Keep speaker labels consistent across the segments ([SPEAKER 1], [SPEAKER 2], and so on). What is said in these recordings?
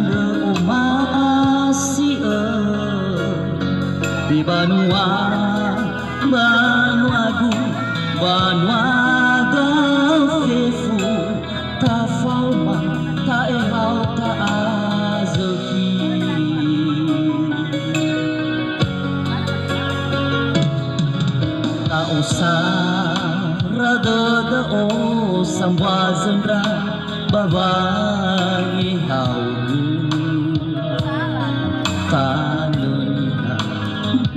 [SPEAKER 1] no masih di Banua Banuagu Banuada fefu ta fauma ta ehau ta azoki ta usah rada da o sambazandra babangi hau tanunha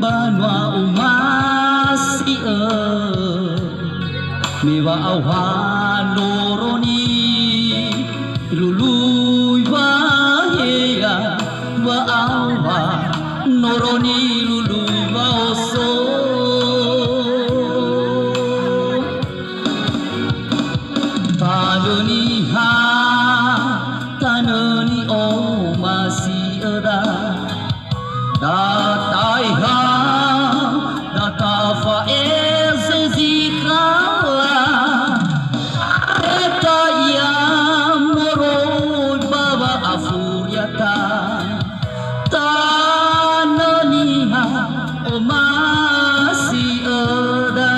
[SPEAKER 1] Banua umasi miwa awa noroni lului bahaya wa awa noroni lului baoso tanuni ha tanuni o masih ada datai ha data fa ezikala eta ya moroi baba afuriata tananiha o masih ada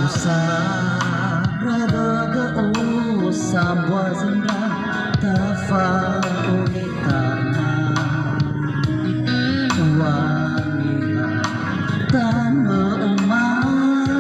[SPEAKER 1] usah rada ke o sambwa zenda tafa